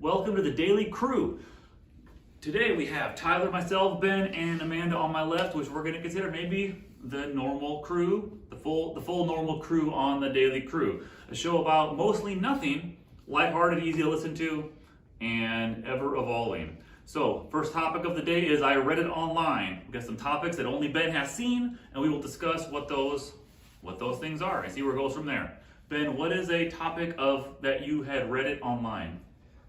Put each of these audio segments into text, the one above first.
Welcome to the Daily Crew. Today we have Tyler, myself, Ben, and Amanda on my left, which we're going to consider maybe the normal crew, the full normal crew on the Daily Crew. A show about mostly nothing, lighthearted, easy to listen to, and ever evolving. So, first topic of the day is I read it online. We've got some topics that only Ben has seen, and we will discuss what those things are and see where it goes from there. Ben, what is a topic of that you had read it online?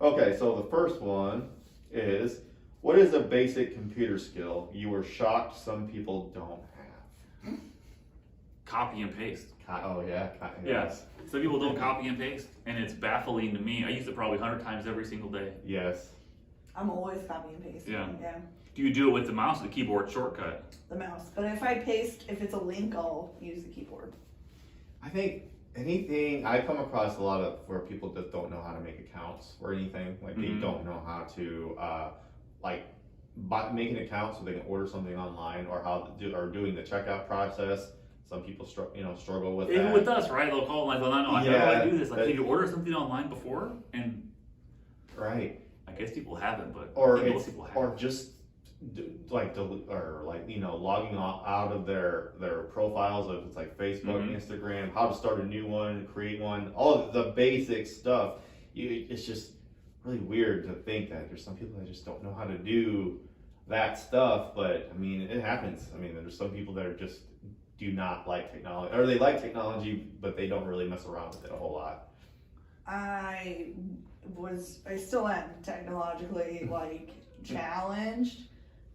Okay, so the first one is, what is a basic computer skill you were shocked some people don't have? Copy and paste. Oh yeah, Yes. Some people don't copy and paste, and it's baffling to me. I use it probably 100 times every single day. Yes. I'm always copy and pasting. Yeah. Yeah. Do you do it with the mouse or the keyboard shortcut? The mouse. But if I paste, if it's a link, I'll use the keyboard. I think anything, I come across a lot of where people just don't know how to make accounts or anything. Like they don't know how to make an account so they can order something online, or doing the checkout process. Some people struggle with Even that. with us, right? They'll call and like, well, how do I do this? Like, did you order something online before? And right. I guess people haven't, but most people haven't. Or just logging out of their profiles, if it's like Facebook, Instagram, how to start a new one, create one, all of the basic stuff. It's just really weird to think that there's some people that just don't know how to do that stuff. But I mean, it happens. I mean, there's some people that are just do not like technology, or they like technology, but they don't really mess around with it a whole lot. I still am technologically challenged,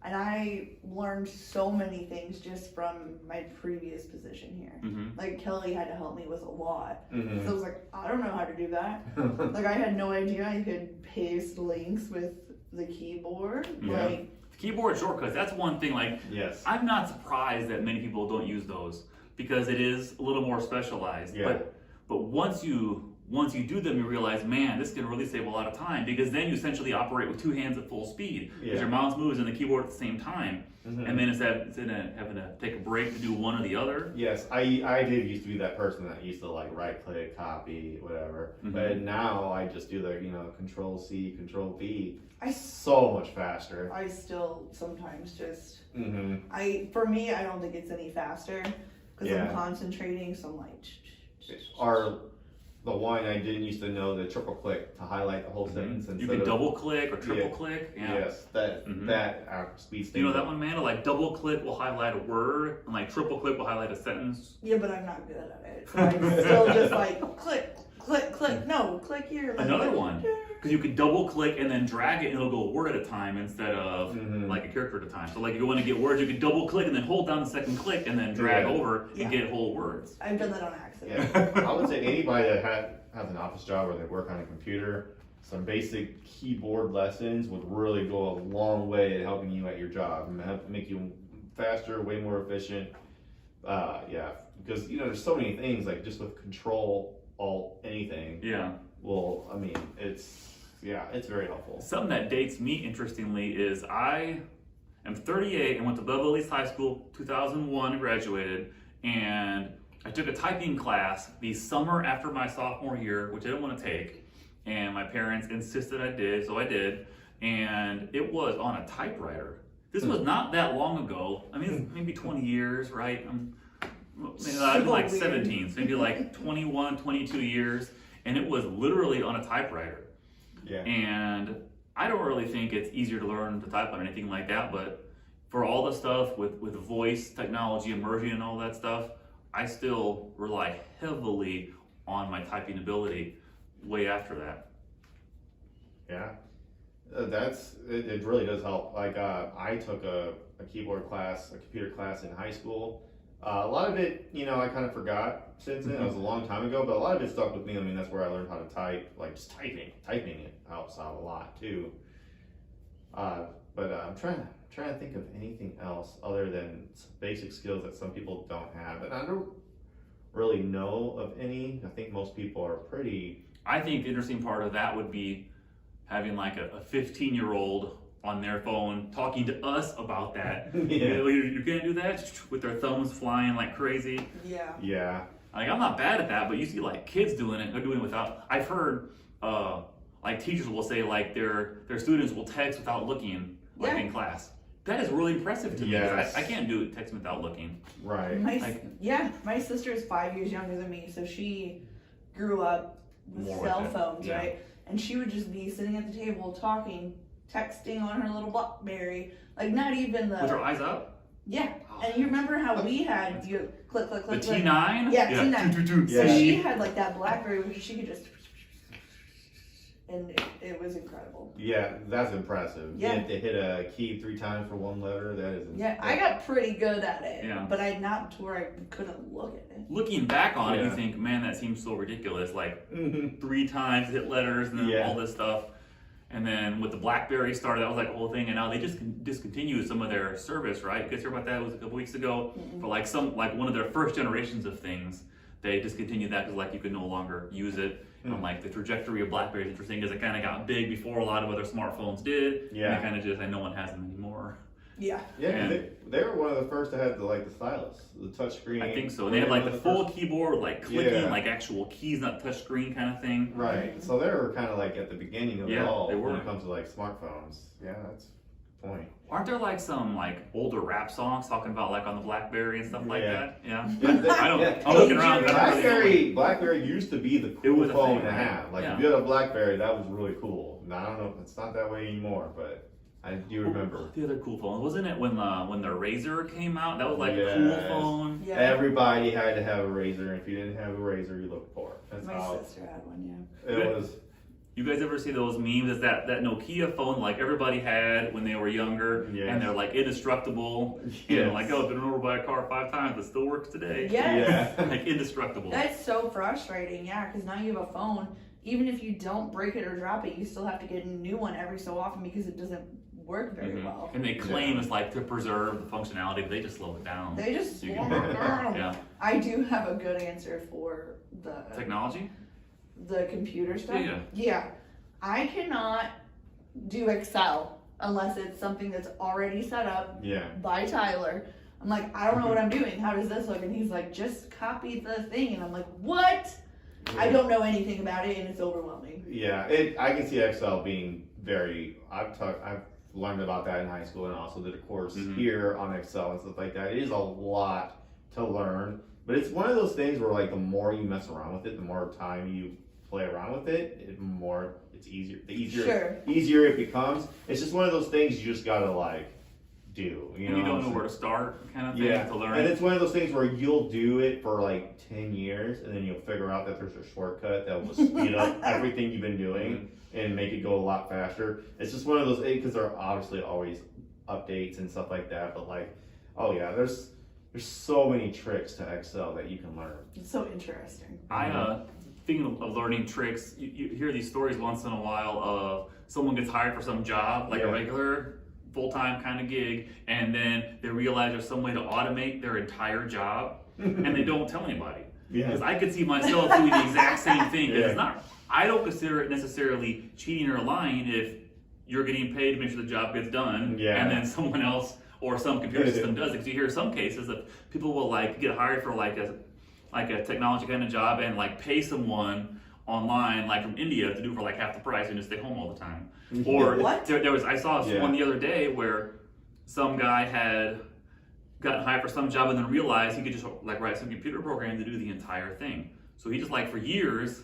and I learned so many things just from my previous position here. Like Kelly had to help me with a lot. So I was like, I don't know how to do that. Like I had no idea I could paste links with the keyboard. Yeah. Keyboard shortcuts, that's one thing. Yes. I'm not surprised that many people don't use those because it is a little more specialized. Yeah. But once you do them, you realize, man, this can really save a lot of time, because then you essentially operate with two hands at full speed because your mouse moves and the keyboard at the same time. And then instead of having to take a break to do one or the other. Yes, I did used to be that person that used to right click, copy, whatever. But now I just do the Control C, Control V. So much faster. I still sometimes just for me, I don't think it's any faster because I'm concentrating. So I'm like. Or the one I didn't used to know, the triple click to highlight the whole sentence. You can double click or triple click. Yeah. Yes, that speeds things. You know that one, Amanda? Like double click will highlight a word, and like triple click will highlight a sentence. Yeah, but I'm not good at it. So I'm still just click, click, click. No, click here. Another one, because you can double click and then drag it, and it'll go a word at a time instead of like a character at a time. So like if you want to get words, you can double click and then hold down the second click and then drag over and get whole words. I've done that on accident. Yeah, I would say anybody that has an office job or they work on a computer, some basic keyboard lessons would really go a long way at helping you at your job and make you faster, way more efficient. Because there's so many things, like just with Control, Alt, anything. Yeah. Well, I mean, it's very helpful. Something that dates me, interestingly, is I am 38 and went to Beverly Hills High School, 2001, and graduated, and I took a typing class the summer after my sophomore year, which I didn't want to take, and my parents insisted I did, so I did, and it was on a typewriter. This was not that long ago. I mean, maybe 20 years, right? I'm like 17, so maybe like 21, 22 years, and it was literally on a typewriter. Yeah. And I don't really think it's easier to learn to type on anything like that, but for all the stuff with voice technology, immersion, and all that stuff, I still rely heavily on my typing ability way after that. Yeah, it really does help. Like I took a keyboard class, a computer class in high school. A lot of it, I kind of forgot since then. It was a long time ago, but a lot of it stuck with me. I mean, that's where I learned how to type. Like just typing it helps out a lot too. But I'm trying to think of anything else other than basic skills that some people don't have, and I don't really know of any. I think most people are pretty. I think the interesting part of that would be having like a 15-year-old on their phone talking to us about that. You can't do that with their thumbs flying like crazy. Yeah. Like I'm not bad at that, but you see like kids doing it. They're doing it without. I've heard like teachers will say like their students will text without looking like Yeah. in class. That is really impressive to me. 'Cause Yes. I can't do it texting without looking. Right. My sister is 5 years younger than me, so she grew up with More with cell it, phones, yeah. right? And she would just be sitting at the table talking, texting on her little Blackberry, like not even With her the eyes up. yeah. And you remember how we had you click click The click click. T9. Yeah, T9. Toot. So Yeah. she had like that Blackberry where she could just, and it was incredible. Yeah, that's impressive. Yeah. You have to hit a key 3 times for one letter. That is. Yeah, I got pretty good at it, Yeah. but I not to where I couldn't look at it. Looking back on it, you Yeah. think, man, that seems so ridiculous. Like Mhm. 3 times hit letters and then Yeah. all this stuff. And then with the BlackBerry started, that was like a whole thing. And now they just discontinued some of their service, right? You guys hear about that? It was a couple weeks ago. For like one of their first generations of things, they discontinued that because like you could no longer use it. And like the trajectory of BlackBerry is interesting because it kind of got big before a lot of other smartphones did. Yeah. And it kind of just, like no one has them anymore. Yeah. Yeah, And- they were one of the first to have the stylus, the touch screen. I think so. They had like the full keyboard, like clicking, Yeah. like actual keys, not touch screen kind of thing. Right. So they were kind of like at the beginning of it Yeah, all they were. when it comes to like smartphones. Yeah, that's the point. Aren't there like some like older rap songs talking about like on the BlackBerry and stuff like Yeah. that? Yeah. Yeah, I don't. yeah. I'm looking around. but I don't really know. Blackberry used to be the It cool was a phone thing, to right? have. Like Yeah. if you had a Blackberry, that was really cool. Now I don't know, it's not that way anymore, but I do remember. The other cool phone, wasn't it when the Razor came out? That was like a Yes. cool phone. Yeah. Everybody had to have a Razor, and if you didn't have a Razor, you looked poor. That's My how sister had one, it was. You guys ever see those memes? Is that Nokia phone like everybody had when they were younger, Yes. and they're like indestructible, Yes. and like oh, been run over by a car 5 times, but still works today. yeah. Yes. Yeah. Like indestructible. That's so frustrating, yeah, because now you have a phone. Even if you don't break it or drop it, you still have to get a new one every so often because it doesn't work very well. And they claim it's like to preserve the functionality, but they just slow it down. They just So you slow can- it down. Yeah. I do have a good answer for Technology? the computer stuff. Yeah. Yeah. I cannot do Excel unless it's something that's already set up Yeah. by Tyler. I'm like, I don't know what I'm doing. How does this look? And he's like, just copy the thing. And I'm like, what? I don't know anything about it, and it's overwhelming. Yeah, I can see Excel being very. I've learned about that in high school, and also did a course here on Excel and stuff like that. It is a lot to learn, but it's one of those things where like the more you mess around with it, the more time you play around with it, it's easier. The easier it becomes. It's just one of those things you just gotta like do. You know, You don't know where to start, kind of thing, to learn. And it's one of those things where you'll do it for like 10 years, and then you'll figure out that there's a shortcut that will speed up everything you've been doing and make it go a lot faster. It's just one of those, because there are obviously always updates and stuff like that, but like, oh yeah, there's so many tricks to Excel that you can learn. It's so interesting. Thinking of learning tricks, you hear these stories once in a while of someone gets hired for some job, like a regular full-time kind of gig, and then they realize there's some way to automate their entire job, and they don't tell anybody. Because I could see myself doing the exact same thing. It's not. I don't consider it necessarily cheating or lying if you're getting paid to make sure the job gets done, and then someone else or some computer system does it. Because you hear some cases that people will like get hired for like a technology kind of job and like pay someone online like from India to do it for like half the price and just stay home all the time. Or there was I saw one the other day where some guy had gotten hired for some job and then realized he could just like write some computer program to do the entire thing. So he just like for years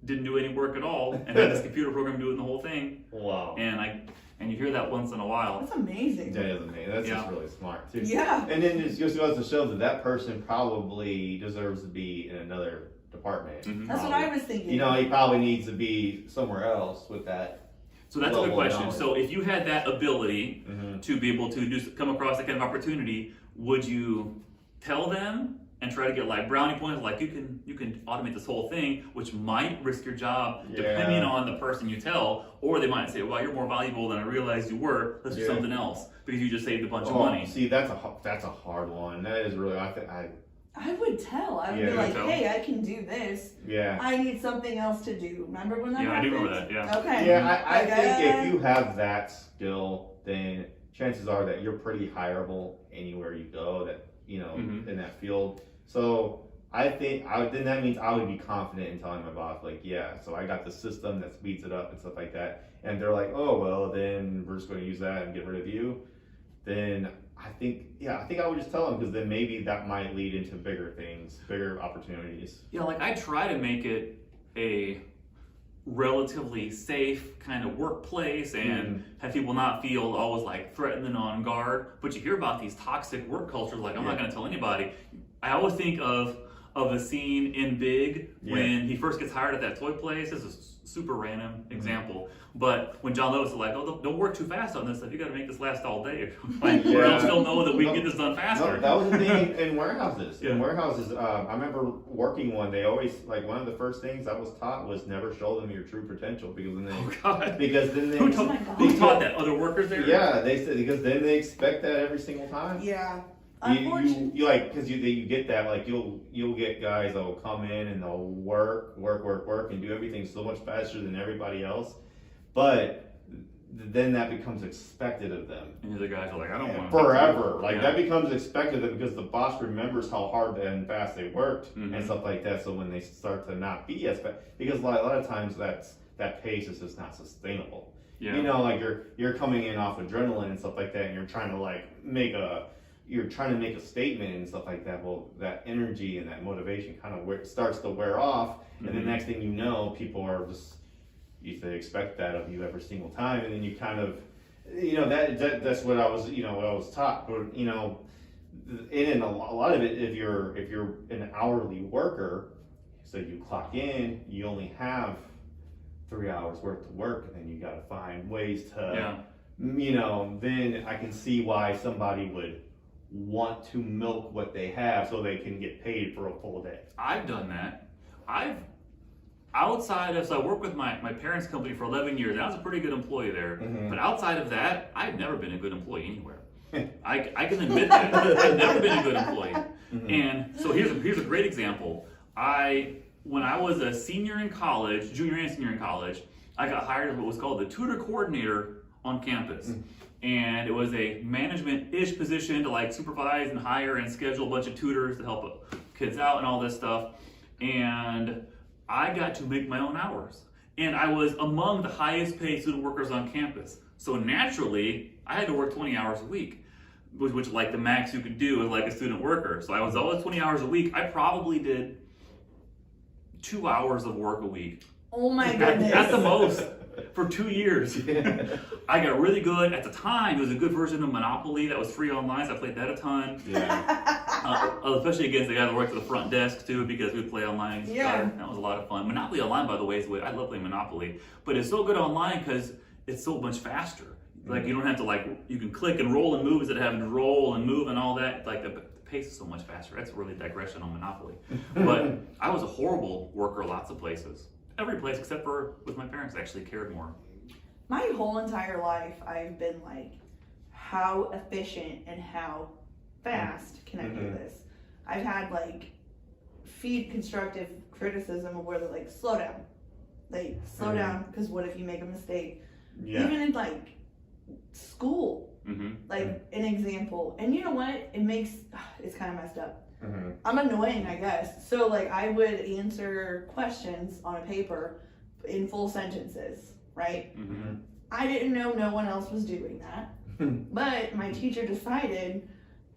didn't do any work at all and had this computer program doing the whole thing. Wow. And you hear that once in a while. That's amazing. That is amazing. That's just really smart too. Yeah. And then it just goes to show that that person probably deserves to be in another department. That's what I was thinking. You know, he probably needs to be somewhere else with that. So that's a good level of question. knowledge. So if you had that ability to be able to come across that kind of opportunity, would you tell them and try to get like brownie points, like you can automate this whole thing, which might risk your job depending on the person you tell, or they might say, well, you're more valuable than I realized you were. Let's do something else because you just saved a bunch of money. See, that's a hard one. That is really I would tell. I would be like, hey, I can do this. Yeah. I need something else to do. Remember when that happened? I do remember that, yeah. Okay. Yeah, I think if you have that skill, then chances are that you're pretty hireable anywhere you go that, you know, in that field. So then that means I would be confident in telling my boss, like, yeah, so I got the system that speeds it up and stuff like that. And they're like, oh, well, then we're just going to use that and get rid of you. Then I think I would just tell them, because then maybe that might lead into bigger things, bigger opportunities. Yeah, like I try to make it a relatively safe kind of workplace and have people not feel always like threatened and on guard. But you hear about these toxic work cultures, like I'm not going to tell anybody. I always think of the scene in Big when he first gets hired at that toy place. This is a super random example, but when John Lewis is like, "Oh, don't work too fast on this stuff. You got to make this last all day, like, or else they'll know that we can get this done faster." No, that was the thing in warehouses. In warehouses, I remember working one. They always, like, one of the first things I was taught was never show them your true potential, because then who taught that? Other workers there? Yeah, they said, because then they expect that every single time. Yeah. You like, because you get that, like, you'll get guys that will come in and they'll work and do everything so much faster than everybody else, but then that becomes expected of them. And the guys are like, I don't want forever. Like that becomes expected of them, because the boss remembers how hard and fast they worked and stuff like that. So when they start to not be as fast, because a lot of times that pace is just not sustainable. Yeah. You know, like you're coming in off adrenaline and stuff like that, and you're trying to make a statement and stuff like that. Well, that energy and that motivation kind of starts to wear off, and the next thing you know, people are just, they expect that of you every single time, and then you kind of, that's what I was taught. But and a lot of it, if you're an hourly worker, so you clock in, you only have 3 hours worth of work, and then you got to find ways to, then I can see why somebody would want to milk what they have so they can get paid for a full day. I've done that. So I worked with my parents' company for 11 years, and I was a pretty good employee there. But outside of that, I've never been a good employee anywhere. I can admit that. I've never been a good employee. And so here's a great example. When I was a senior in college, junior and senior in college, I got hired as what was called the tutor coordinator on campus. And it was a management-ish position to supervise and hire and schedule a bunch of tutors to help kids out and all this stuff. And I got to make my own hours. And I was among the highest paid student workers on campus. So naturally, I had to work 20 hours a week, which the max you could do as a student worker. So I was always 20 hours a week. I probably did 2 hours of work a week. Oh my goodness. At the most. For 2 years. I got really good. At the time, it was a good version of Monopoly that was free online, so I played that a ton. Especially against the guy that worked at the front desk, too, because we'd play online. That was a lot of fun. Monopoly online, by the way, I love playing Monopoly. But it's so good online because it's so much faster. You don't have to, you can click and roll and move instead of having to roll and move and all that. The pace is so much faster. That's really digression on Monopoly. But I was a horrible worker lots of places. Every place except for with my parents, I actually cared more. My whole entire life, I've been how efficient and how fast can I do this? I've had feed constructive criticism of where they're slow down. Slow down, because what if you make a mistake? Even in school, an example. And you know what? It's kind of messed up. I'm annoying, I guess. So I would answer questions on a paper in full sentences, right? I didn't know no one else was doing that, but my teacher decided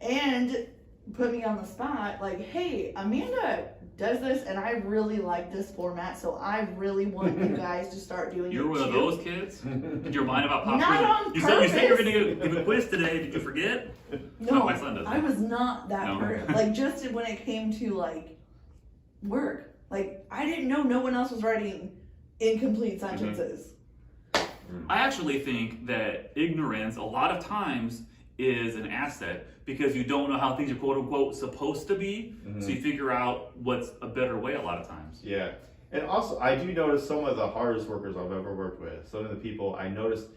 and put me on the spot, hey, Amanda does this, and I really like this format, so I really want you guys to start doing it. You're one of those kids? Did your mind about pop Not on purpose. You said you were going to give a quiz today. Did you forget? No, my son doesn't. I was not that person. Just when it came to work, I didn't know no one else was writing incomplete sentences. I actually think that ignorance a lot of times is an asset, because you don't know how things are quote unquote supposed to be, so you figure out what's a better way a lot of times. Yeah, and also I do notice some of the hardest workers I've ever worked with, some of the people I noticed,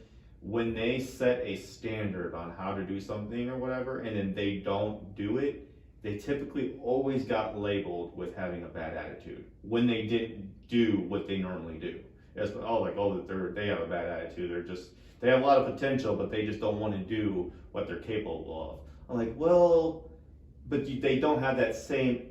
when they set a standard on how to do something or whatever, and then they don't do it, they typically always got labeled with having a bad attitude when they didn't do what they normally do. It's they have a bad attitude, they have a lot of potential, but they just don't want to do what they're capable of. I'm like, well, but they don't have that same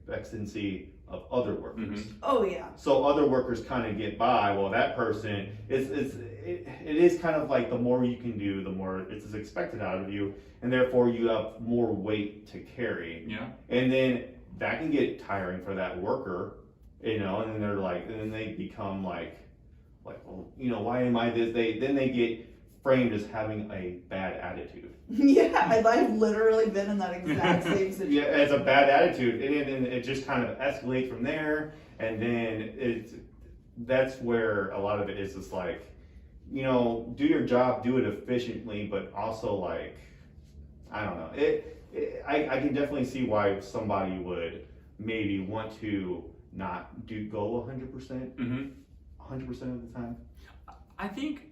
expectancy of other workers. Mhm. Oh yeah. So other workers kind of get by. Well, that person it is kind of like the more you can do, the more it's expected out of you, and therefore you have more weight to carry. Yeah. And then that can get tiring for that worker, and then they're like, and then they become like, well, why am I this? Then they get framed as having a bad attitude. Yeah, I've literally been in that exact same situation. Yeah, it's a bad attitude, and it just kind of escalates from there, and then that's where a lot of it is just like, do your job, do it efficiently, but also like, I don't know, I can definitely see why somebody would maybe want to not go 100%, Mm-hmm. 100% of the time. I think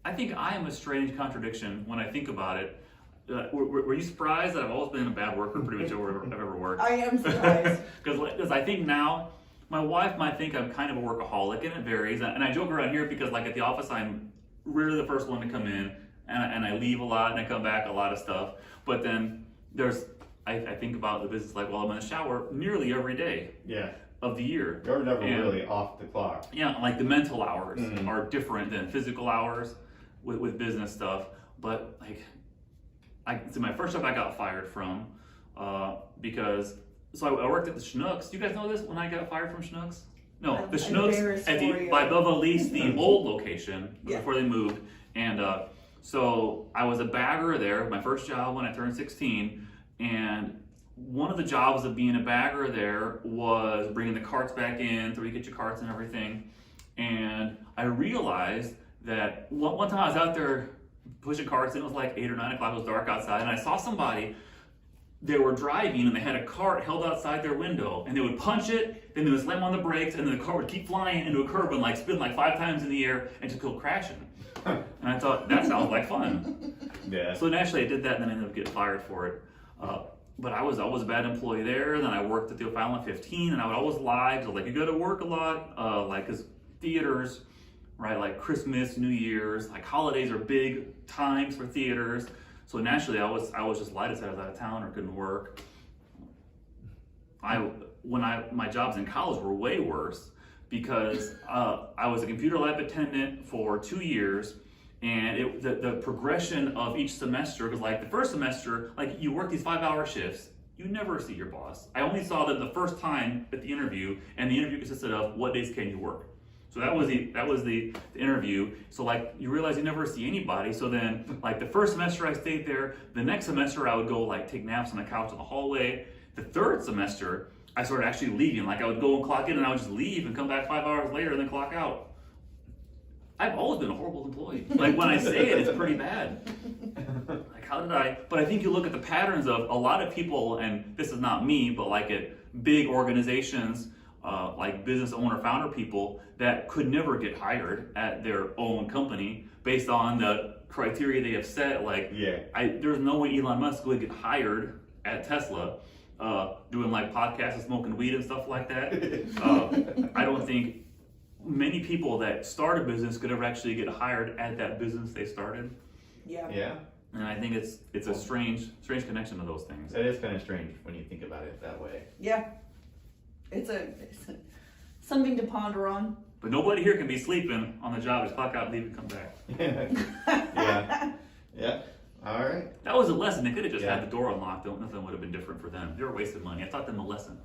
I am a strange contradiction when I think about it. Were you surprised that I've always been a bad worker pretty much everywhere I've ever worked? I am surprised. Because I think now, my wife might think I'm kind of a workaholic, and it varies. And I joke around here because like at the office, I'm rarely the first one to come in, and I leave a lot, and I come back a lot of stuff. But then I think about the business like, well, I'm in the shower nearly every day Yeah. of the year. You're never really off the clock. Yeah, like the mental hours Mhm. are different than physical hours with business stuff. But like, so my first job I got fired from because I worked at the Schnucks. Do you guys know this? When I got fired from Schnucks? No, I'm the Schnucks embarrassed at for you. by Bubba Lease, the old location Yeah. before they moved, and so I was a bagger there. My first job when I turned 16, and one of the jobs of being a bagger there was bringing the carts back in, so you get your carts and everything. And I realized that one time I was out there pushing carts, and it was like 8 or 9 o'clock, it was dark outside, and I saw somebody, they were driving, and they had a cart held outside their window, and they would punch it, then they would slam on the brakes, and then the car would keep flying into a curb and like spin like 5 times in the air and just go crashing. And I thought, that sounds like fun. Yeah. So naturally I did that, and then I ended up getting fired for it. But I was always a bad employee there. And then I worked at the O'Fallon 15, and I would always lie. I was like, you go to work a lot, like, cause theaters, right? Like Christmas, New Year's, like holidays are big times for theaters. So naturally, I was just lied to say I was out of town or couldn't work. My jobs in college were way worse because I was a computer lab attendant for 2 years. And the progression of each semester, because like the first semester, like you work these 5-hour shifts, you never see your boss. I only saw them the first time at the interview, and the interview consisted of what days can you work. So that was the interview. So like you realize you never see anybody. So then like the first semester I stayed there. The next semester I would go like take naps on the couch in the hallway. The third semester I started actually leaving. Like I would go and clock in, and I would just leave and come back 5 hours later and then clock out. I've always been a horrible employee. Like when I say it, it's pretty bad. Like how did I? But I think you look at the patterns of a lot of people, and this is not me, but like at big organizations, like business owner, founder people that could never get hired at their own company based on the criteria they have set. Like, yeah. There's no way Elon Musk would get hired at Tesla doing like podcasts and smoking weed and stuff like that. I don't think many people that start a business could ever actually get hired at that business they started. Yeah. Yeah. And I think it's a strange connection to those things. It is kind of strange when you think about it that way. Yeah. It's something to ponder on. But nobody here can be sleeping on the job. Just clock out, leave, and come back. Yeah. Yeah. All right. That was a lesson. They could have just Yeah. had the door unlocked. Nothing would have been different for them. They were wasting money. I taught them a lesson.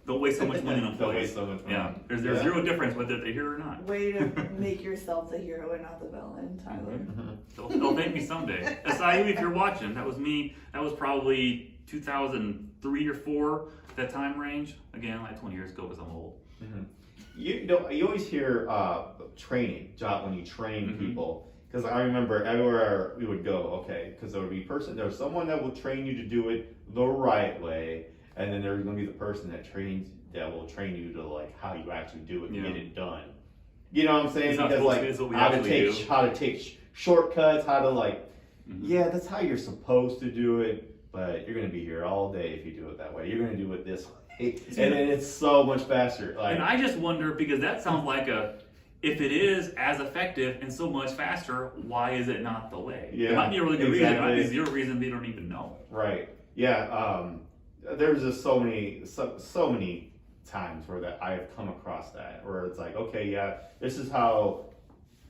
Don't waste so much money on Don't employees. waste so much money. Yeah. There's zero difference whether they're here or not. Way to make yourself the hero and not the villain, Tyler. They'll thank me someday. Asai, if you're watching, that was me. That was probably 2003 or 4, that time range. Again, like 20 years ago because I'm old. Mm-hmm. You always hear training job when you train Mhm. people, because I remember everywhere we would go, okay, because there would be there's someone that will train you to do it the right way, and then there's going to be the person that will train you to like how you actually do it and Yeah. get it done. You know what I'm saying? It's not Because supposed to like be, it's what we how to actually take do. how to take shortcuts, how to like Mhm. yeah, that's how you're supposed to do it, but you're going to be here all day if you do it that way. You're going to do it this way, and then it's so much faster. Like, And I just wonder, because that sounds like if it is as effective and so much faster, why is it not the way? Yeah, It might be a really good reason. It might be exactly. zero reason they don't even know. right. Yeah. there's just so many times where that I've come across that, where it's like, okay, yeah, this is how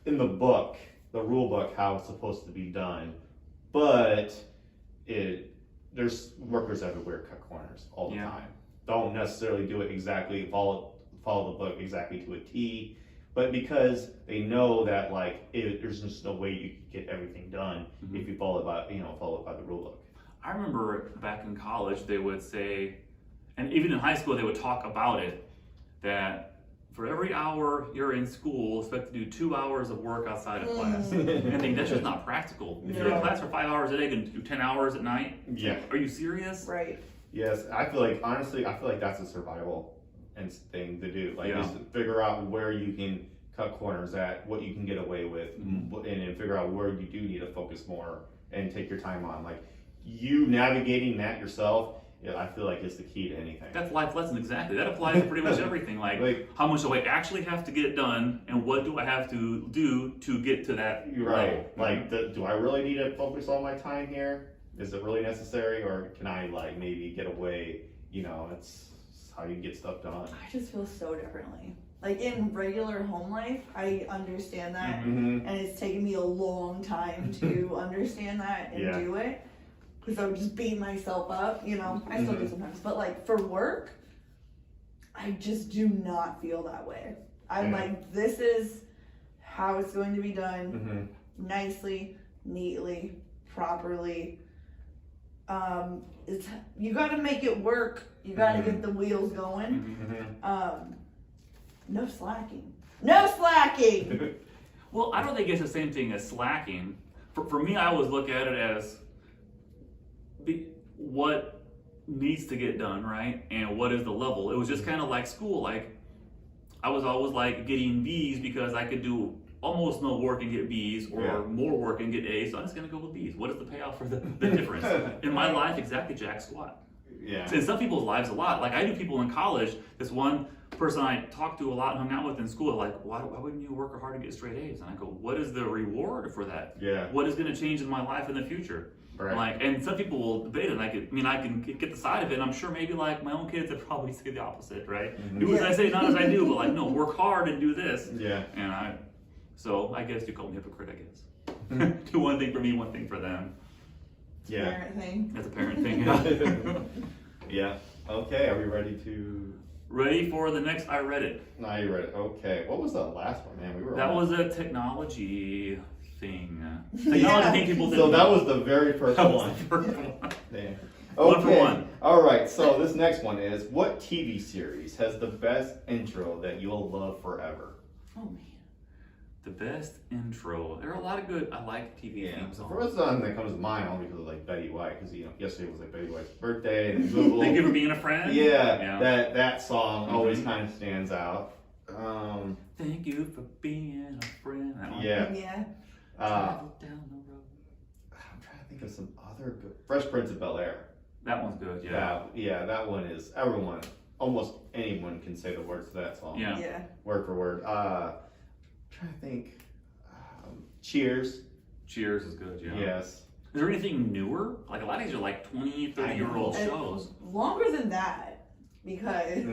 in the book, the rule book, how it's supposed to be done, but there's workers everywhere cut corners all the time. Don't necessarily do it exactly, follow the book exactly to a T, but because they know that like there's just no way you can get everything done if you follow it by the rule book. I remember back in college they would say, and even in high school they would talk about it, that for every hour you're in school, expect to do 2 hours of work outside of class. And I think that's just not practical. If you're in class for 5 hours a day, you can do 10 hours at night. Yeah. Are you serious? Right. Yes, I feel like that's a survival thing to do. Like, just to figure out where you can cut corners at, what you can get away with, and then figure out where you do need to focus more and take your time on. Like, you navigating that yourself, I feel like is the key to anything. That's life lesson, exactly. That applies to pretty much everything. Like how much do I actually have to get done, and what do I have to do to get to that right level? Like, do I really need to focus all my time here? Is it really necessary, or can I like maybe get away? It's how you get stuff done. I just feel so differently. Like in regular home life, I understand that, and it's taken me a long time to understand that and do it. Because I would just beat myself up, I still do sometimes. But like for work, I just do not feel that way. I'm like, this is how it's going to be done, nicely, neatly, properly. You got to make it work. You got to get the wheels going. No slacking. No slacking. Well, I don't think it's the same thing as slacking. For me, I always look at it as what needs to get done, right? And what is the level? It was just kind of like school. Like, I was always like getting B's because I could do almost no work and get B's, or more work and get A's. So I'm just gonna go with B's. What is the payoff for the difference? In my life, exactly jack squat. Yeah. So in some people's lives a lot. Like I knew people in college, this one person I talked to a lot and hung out with in school, like, why wouldn't you work hard to get straight A's? And I go, what is the reward for that? Yeah. What is gonna change in my life in the future? Right. Like, and some people will debate it. And I can get the side of it. And I'm sure maybe like my own kids would probably say the opposite, right? Do as I say, not as I do. But like, no, work hard and do this. Yeah. And so I guess you call me hypocrite. I guess do one thing for me, one thing for them. Yeah. Parent thing. That's a parent thing. Yeah. Yeah. Okay. Are we Ready for the next? I read it. No, you read it. Okay. What was that last one, man? That was a technology thing. Technology thing people did. So that was the very first one. Damn. Okay. One for one. All right. So this next one is: what TV series has the best intro that you'll love forever? Oh man. The best intro. There are a lot of good. I like TV themes. The first one that comes to mind only because of like Betty White, because yesterday was like Betty White's birthday and Google. Thank you for being a friend. Yeah. That song always kind of stands out. Thank you for being a friend. That one. Yeah. Yeah. Travel down the road. I'm trying to think of some other good. Fresh Prince of Bel-Air. That one's good. Yeah. That one is almost anyone can say the words to that song. Yeah. Yeah. Word for word. Trying to think. Cheers. Cheers is good. Yeah. Yes. Is there anything newer? Like a lot of these are like 20, 30-year-old And shows. Longer than that, because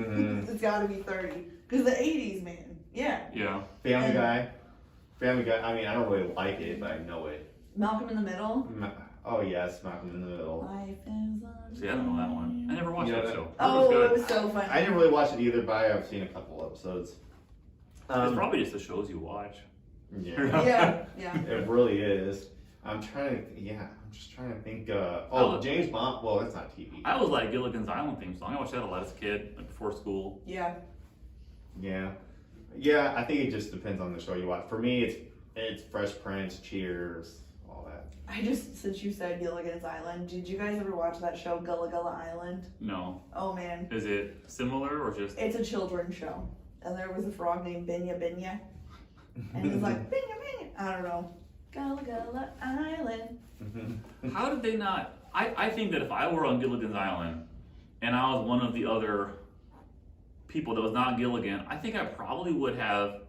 it's got to be 30. Because the 80s, man. Yeah. Yeah. Family Guy. I mean, I don't really like it, but I know it. Malcolm in the Middle. Oh yes, Malcolm in the Middle. Life is See, I don't know that one. I never watched You know that that- show. Oh, It it was was so funny. I didn't really watch it either, but I've seen a couple episodes. good. It's probably just the shows you watch. Yeah, Yeah. it really is. I'm just trying to think. James Bond. Well, that's not TV. I always like Gilligans Island theme song. I watched that a lot as a kid, like before school. Yeah. Yeah. I think it just depends on the show you watch. For me, it's Fresh Prince, Cheers, all that. Since you said Gilligan's Island, did you guys ever watch that show, Gilligan Island? No. Oh man. Is it similar or just? It's a children's show. And there was a frog named Binya Binya. And he's like, Binya Binya. I don't know. Gullah Island. How did they not? I think that if I were on Gilligan's Island and I was one of the other people that was not Gilligan, I think I probably would have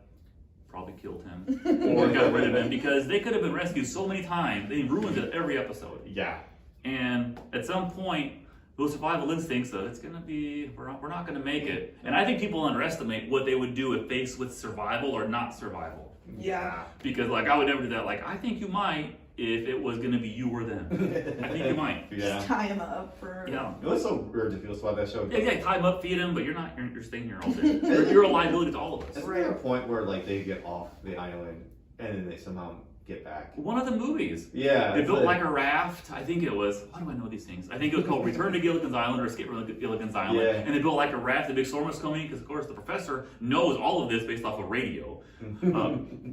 killed him or got rid of him, because they could have been rescued so many times. They ruined it every episode. Yeah. And at some point, those survival instincts of it's gonna be we're not gonna make it. And I think people underestimate what they would do if faced with survival or not survival. Yeah. Because like I would never do that. Like I think you might if it was gonna be you or them. I think you might. Yeah. Just tie him up for. Yeah. It was so weird to feel about that show. Yeah, tie them up, feed them, but you're staying here all day. You're a liability to all of us. Isn't there a point where like they get off the island and then they somehow get back? One of the movies. Yeah. They built like a raft. I think it was, why do I know these things? I think it was called Return to Gilligans Island or Escape from Gilligans Island. Yeah. And they built like a raft. The big storm was coming because, of course, the professor knows all of this based off of radio.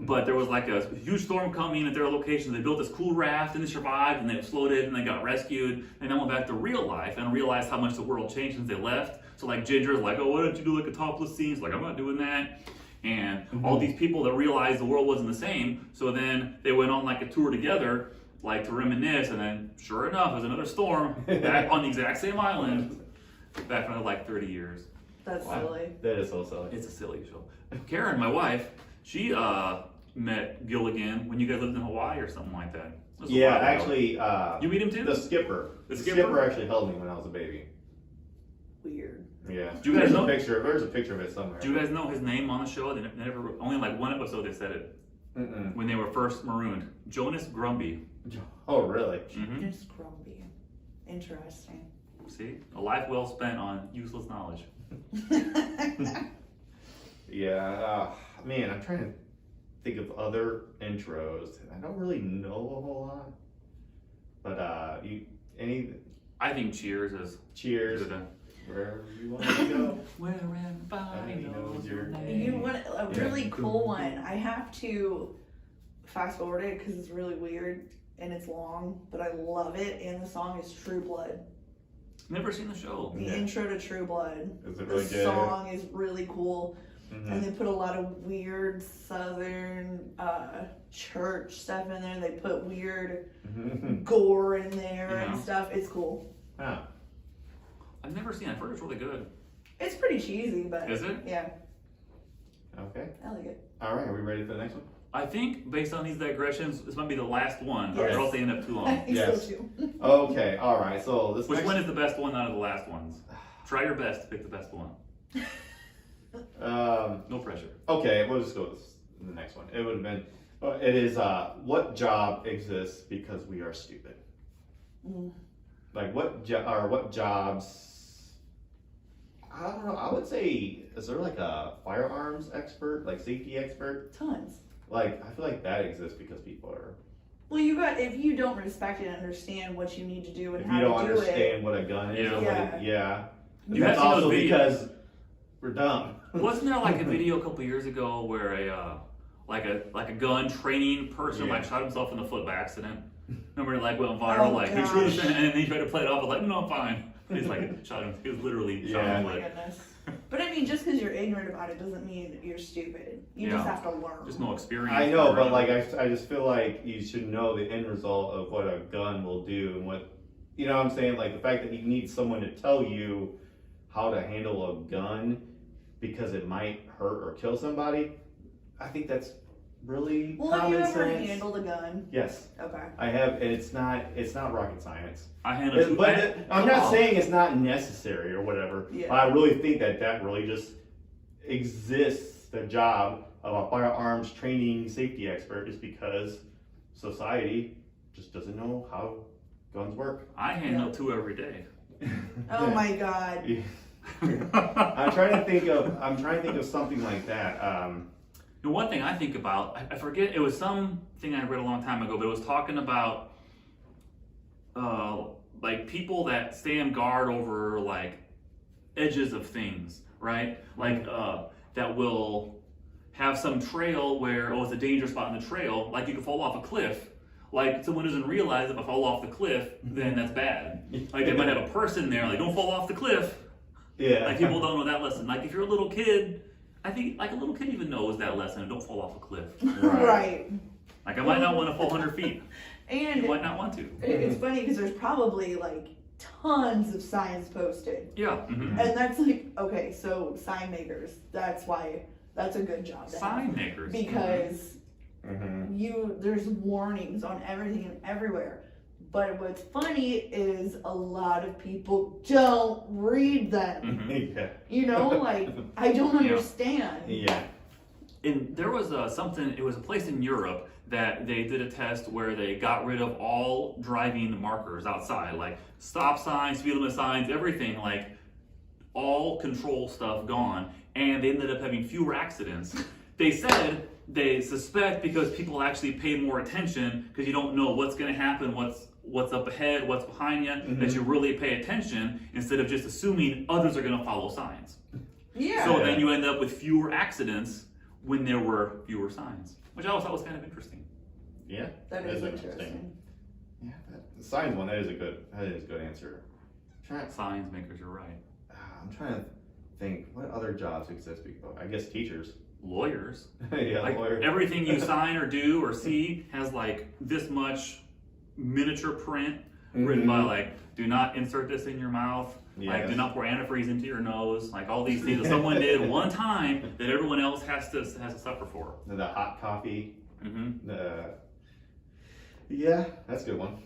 But there was like a huge storm coming at their location. They built this cool raft and they survived and they floated and they got rescued. And then went back to real life and realized how much the world changed since they left. So like Ginger's like, oh, why don't you do like a topless scene? She's like, I'm not doing that. And all these people that realized the world wasn't the same, so then they went on like a tour together, like to reminisce, and then sure enough, there's another storm back on the exact same island, back for like 30 years. That's silly. That is so silly. It's a silly show. Karen, my wife, she met Gilligan when you guys lived in Hawaii or something like that. It was a Yeah, while ago. actually, You meet him too? the skipper. The The skipper? skipper actually held me when I was a baby. Weird. Yeah. Do you guys know? There's a picture of it somewhere. Do you guys know his name on the show? They never, only like one episode they said it Mm-mm. when they were first marooned. Jonas Grumby. Oh, really? Mm-hmm. It's grumpy. Interesting. See, a life well spent on useless knowledge. Yeah. Man, I'm trying to think of other intros. I don't really know a whole lot. But I think Cheers is cheers good. wherever you want to go. Where everybody knows your name. You want a really cool one. I have to fast forward it because it's really weird and it's long, but I love it. And the song is True Blood. Never seen the show. The Yeah. intro to True Blood. Is it really The good? song is really cool. Mhm. And they put a lot of weird southern church stuff in there. They put weird Mhm. gore in there Yeah. and stuff. It's cool. Ah, I've never seen it. I've heard it's really good. It's pretty cheesy, but Is it? yeah, okay. I like it. All right, are we ready for the next one? I think based on these digressions, this might be the last one, Yes. or else they end up too I long. think Yes. so too. Okay, all right. So this Which next one is the best one out of the last ones? Try your best to pick the best one. No pressure. Okay, we'll just go with the next one. It would have been. It is. What job exists because we are stupid? Mm. Like what jobs? I don't know. I would say, is there like a firearms expert, like safety expert? Tons. Like I feel like that exists because people are. Well, if you don't respect and understand what you need to do and If how you don't to do understand it, what a gun is, Yeah. or what it, yeah. You That's have seen those also videos. because we're dumb. Wasn't there like a video a couple years ago where like a gun training person Yeah. like shot himself in the foot by accident? Remember, it like went viral, Oh, like gosh. he truly, and then he tried to play it off. I was like, no, I'm fine. He's like shot him. He was literally shot Yeah. in oh the my foot. goodness. But I mean, just because you're ignorant about it doesn't mean you're stupid. You just Yeah. have to learn. Just no experience. I know, but around like it. I just feel like you should know the end result of what a gun will do and what, you know what I'm saying? Like the fact that you need someone to tell you how to handle a gun because it might hurt or kill somebody. I think that's really Well, have common you ever sense. handled a gun? Yes, Okay. I have, and it's not rocket science. I handled I'm not saying it's not necessary or whatever, Yeah. but I really think that really just exists, the job of a firearms training safety expert, is because society just doesn't know how guns work. I handle two every day. Oh my God. I'm trying to think of something like that. The one thing I think about, I forget, it was something I read a long time ago, but it was talking about like people that stand guard over like edges of things, right? Like that will have some trail where, oh, it's a dangerous spot in the trail, like you could fall off a cliff. Like someone doesn't realize if I fall off the cliff, then that's bad. Like they might have a person there, like don't fall off the cliff. Yeah. Like people don't know that lesson. Like if you're a little kid, I think like a little kid even knows that lesson. Don't fall off a cliff. Right. Like I might not want to fall 100 feet. And You might not want to. it's funny because there's probably like tons of signs posted. Yeah. And that's like, okay, so sign makers, that's a good job to Sign have. makers. Because Mhm. there's warnings on everything and everywhere. But what's funny is a lot of people don't read them. Mhm. Yeah. You know, like, I don't understand. Yeah. And there was it was a place in Europe that they did a test where they got rid of all driving markers outside, like stop signs, speed limit signs, everything, like all control stuff gone, and they ended up having fewer accidents. They said they suspect because people actually pay more attention because you don't know what's going to happen, what's up ahead, what's behind you, that you really pay attention instead of just assuming others are going to follow signs. Yeah. So then you end up with fewer accidents when there were fewer signs, which I always thought was kind of interesting. Yeah. That is interesting. Yeah, the signs one, that is a good answer. Signs makers, you're right. I'm trying to think, what other jobs exist? I guess teachers. Lawyers. Yeah, Like lawyers. everything you sign or do or see has like this much miniature print written by like, do not insert this in your mouth. Like, do not pour antifreeze into your nose. Like all these things that someone did one time that everyone else has to suffer for. The hot coffee. Mm-hmm. Yeah, that's a good one.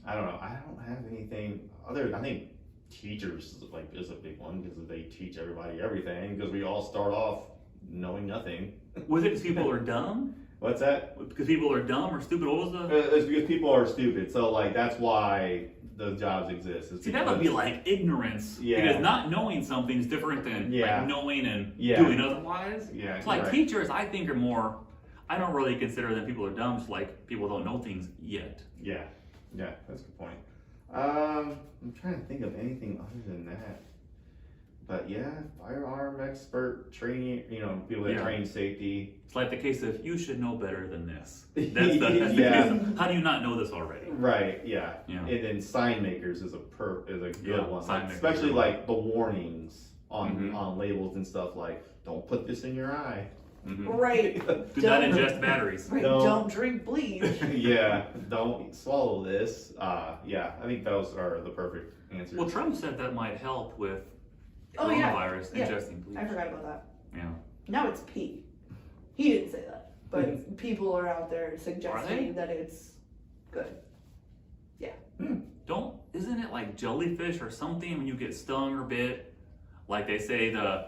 I don't know. I don't have anything other. I think teachers is a big one because they teach everybody everything because we all start off knowing nothing. Was it because people are dumb? What's that? Because people are dumb or stupid? What was the? It's because people are stupid. So like that's why those jobs exist. See, that would be like ignorance. Yeah. Because not knowing something is different than like knowing and doing otherwise. Yeah. It's like teachers, I think, are more. I don't really consider that people are dumb. Just like people don't know things yet. Yeah. Yeah, that's a good point. I'm trying to think of anything other than that. But yeah, firearm expert training, people that train safety. It's like the case of you should know better than this. That's the case of, how do you not know this already? Right, yeah. Yeah. And then sign makers is a good one. Sign makers, especially like the warnings on labels and stuff like, don't put this in your eye. Mm-hmm. Right. Do not ingest batteries. Right. Don't drink bleach. Yeah, don't swallow this. Yeah, I think those are the perfect answers. Well, Trump said that might help with Oh, yeah. coronavirus ingesting bleach. I forgot about that. Yeah. Now it's pee. He didn't say that, but people are out there suggesting that it's good. Yeah. Isn't it like jellyfish or something when you get stung or bit? Like they say the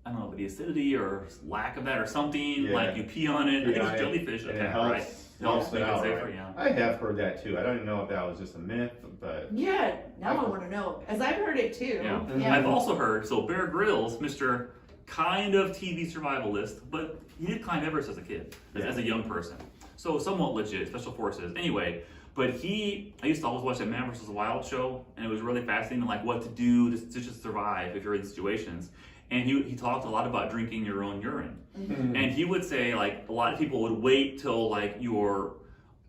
I don't know, the acidity or lack of that or something, like you pee on it. I think it's jellyfish and attack, it helps, right? helps make it out, safer, right? yeah. I have heard that too. I don't even know if that was just a myth, but Yeah, now I want to know. As I've heard it too. Yeah. I've also heard, so Bear Grylls, Mr. kind of TV survivalist, but he did climb Everest as a kid, as a young person. So somewhat legit, special forces. Anyway, but I used to always watch that Man vs. Wild show, and it was really fascinating, like what to do to just survive if you're in situations. And he talked a lot about drinking your own urine. Mm-hmm. And he would say, like, a lot of people would wait till, like, you're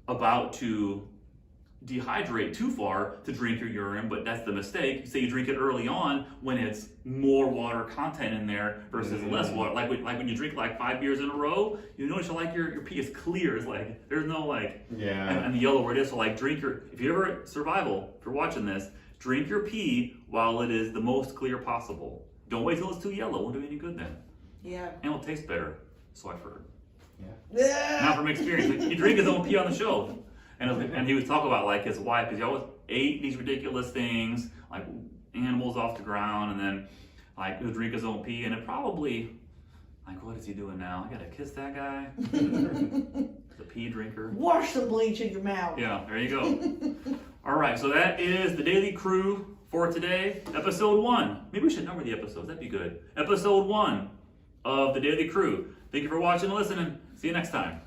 about to dehydrate too far to drink your urine, but that's the mistake. You say you drink it early on when it's more water content in there versus less water. Like when you drink like 5 beers in a row, you notice your pee is clear. It's like there's no and the yellow where it is. So like if you ever survival, if you're watching this, drink your pee while it is the most clear possible. Don't wait till it's too yellow. It won't do any good then. Yeah. And it'll taste better. So I've heard. Yeah. Not from experience. He drank his own pee on the show. And he would talk about like his wife, because he always ate these ridiculous things, like animals off the ground, and then like he would drink his own pee, and it probably, like, what is he doing now? I gotta kiss that guy? The pee drinker. Wash some bleach in your mouth. Yeah, there you go. All right, so that is the Daily Crew for today, episode 1. Maybe we should number the episodes, that'd be good. Episode 1 of the Daily Crew. Thank you for watching and listening. See you next time.